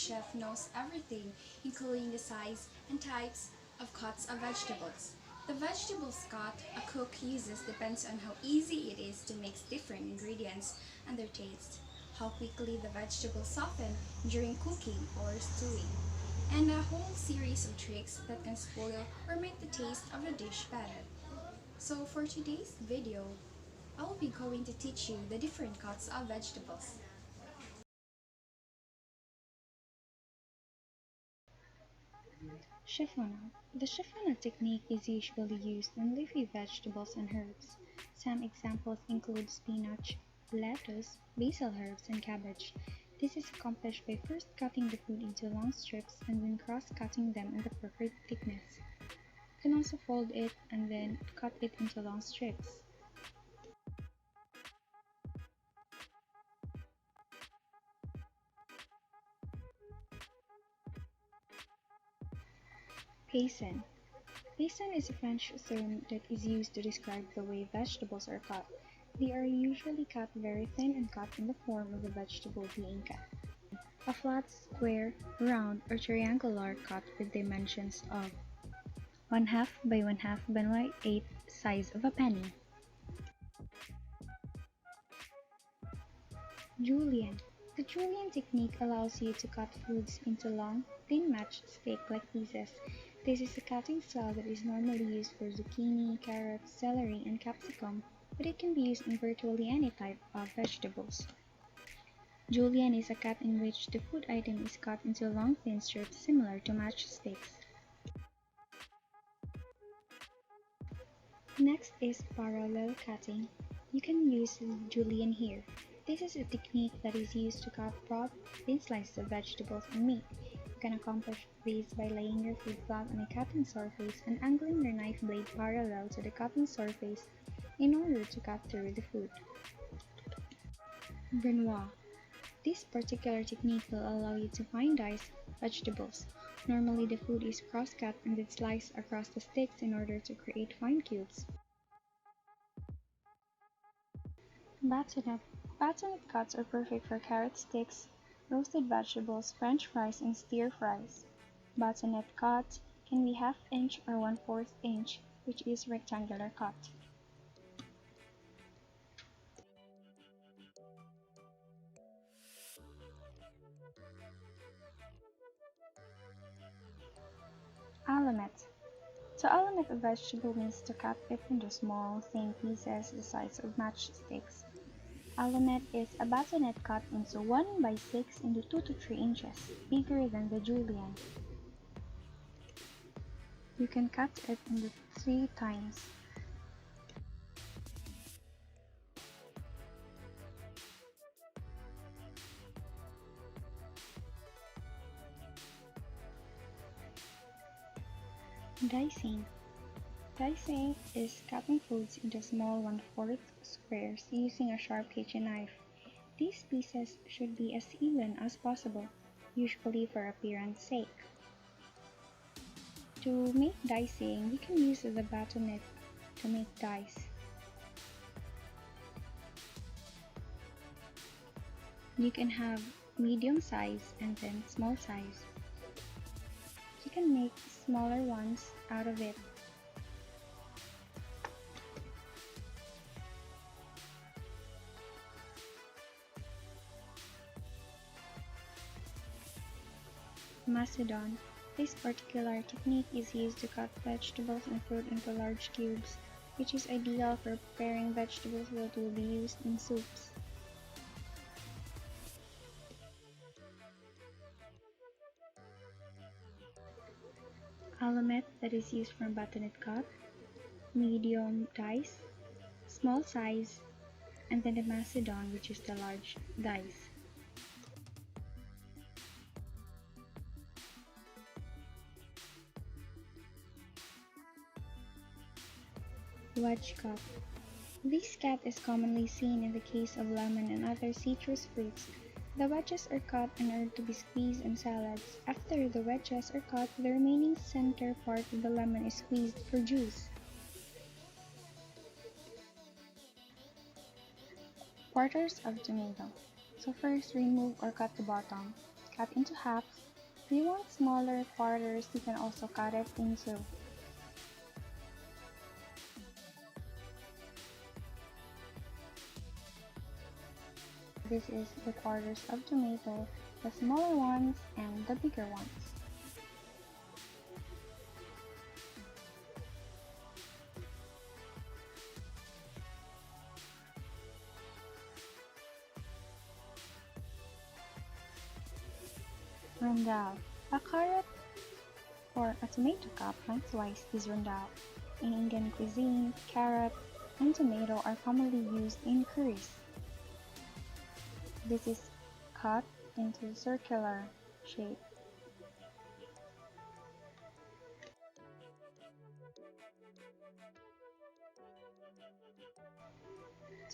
chef knows everything, including the size and types of cuts of vegetables. The vegetables cut a cook uses depends on how easy it is to mix different ingredients and their taste, how quickly the vegetables soften during cooking or stewing, and a whole series of tricks that can spoil or make the taste of the dish better. So for today's video, I will be going to teach you the different cuts of vegetables. Chiffonade. The chiffonade technique is usually used on leafy vegetables and herbs. Some examples include spinach, lettuce, basil herbs, and cabbage. This is accomplished by first cutting the food into long strips and then cross-cutting them in the preferred thickness. You can also fold it and then cut it into long strips. Paysan. Paysan is a French term that is used to describe the way vegetables are cut. They are usually cut very thin and cut in the form of the vegetable being cut. A flat, square, round, or triangular cut with dimensions of 1/2 by 1/2 by 1/8 size of a penny. Julienne. The Julienne technique allows you to cut foods into long, thin matchstick-like pieces. This is a cutting style that is normally used for zucchini, carrots, celery, and capsicum, but it can be used in virtually any type of vegetables. Julienne is a cut in which the food item is cut into long thin strips similar to matchsticks. Next is parallel cutting. You can use julienne here. This is a technique that is used to cut broad, thin slices of vegetables and meat. You can accomplish this by laying your food flat on a cutting surface and angling your knife blade parallel to the cutting surface in order to cut through the food. Brunoise. This particular technique will allow you to fine dice vegetables. Normally the food is cross-cut and then sliced across the sticks in order to create fine cubes. Batonette. Batonette cuts are perfect for carrot sticks, roasted vegetables, french fries, and stir fries. Batonette cut can be 1/2 inch or 1/4 inch, which is rectangular cut. Allumette. To allumette a vegetable means to cut it into small, thin pieces the size of matchsticks. Allumette is a batonette cut into 1 by 6 into 2 to 3 inches, bigger than the julienne. You can cut it into 3 times. Dicing. Dicing is cutting foods into small 1/4 squares using a sharp kitchen knife. These pieces should be as even as possible, usually for appearance sake. To make dicing, you can use the batonette to make dice. You can have medium size and then small size. You can make smaller ones out of it. Macedon. This particular technique is used to cut vegetables and fruit into large cubes, which is ideal for preparing vegetables that will be used in soups. Allumette that is used for batonette cut, medium dice, small size, and then the Macedon, which is the large dice. Wedge cut. This cut is commonly seen in the case of lemon and other citrus fruits. The wedges are cut and are to be squeezed in salads. After the wedges are cut, the remaining center part of the lemon is squeezed for juice. Quarters of tomato. So first, remove or cut the bottom. cut into halves. If you want smaller quarters, you can also cut it in two. This is the quarters of tomato, the smaller ones and the bigger ones. Rondelle. A carrot or a tomato cut lengthwise is rondelle. In Indian cuisine, carrot and tomato are commonly used in curries. This is cut into circular shape.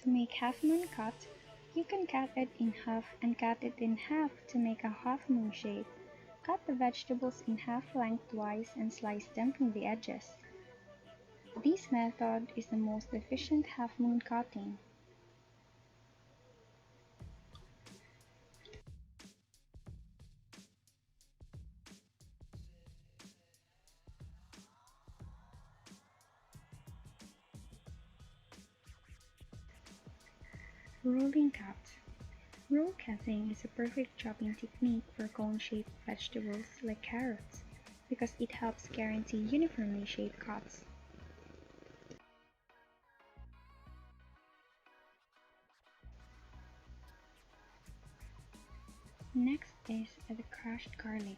To make half moon cut, you can cut it in half and cut it in half to make a half moon shape. Cut the vegetables in half lengthwise and slice them from the edges. This method is the most efficient half moon cutting. Rolling cut. Roll cutting is a perfect chopping technique for cone-shaped vegetables like carrots because it helps guarantee uniformly shaped cuts. Next is the crushed garlic.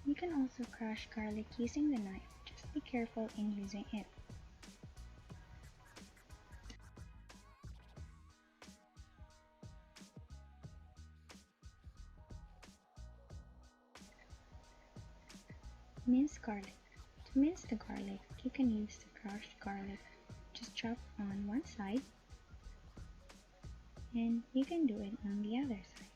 You can also crush garlic using the knife, just be careful in using it. Mince garlic. To mince the garlic, you can use the crushed garlic. Just chop on one side and you can do it on the other side.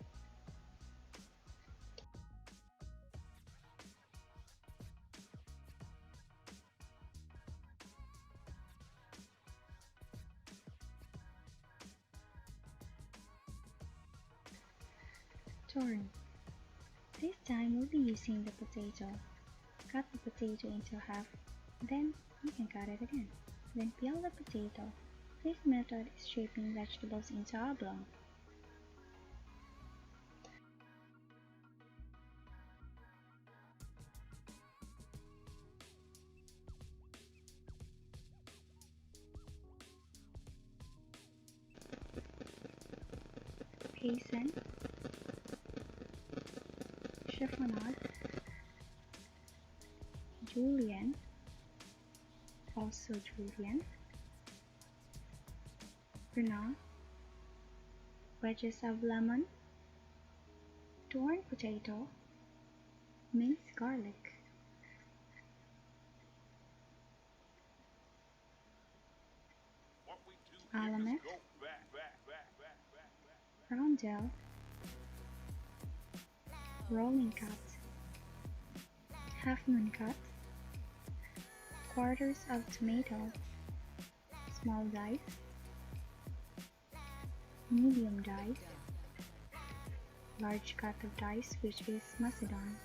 Torn. This time we'll be using the potato. Cut the potato into half, then you can cut it again. Then peel the potato. This method is shaping vegetables into oblong. Paysan, chiffonade, julienne, also julienne, renard, wedges of lemon, torn potato, minced garlic. Alamet, rondelle, rolling cut, half moon cut, quarters of tomato, small dice, medium dice, large cut of dice which is macedon.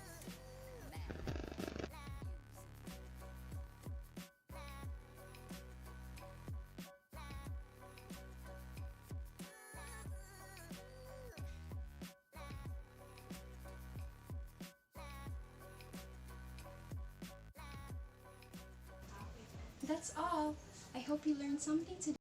That's all. I hope you learned something today.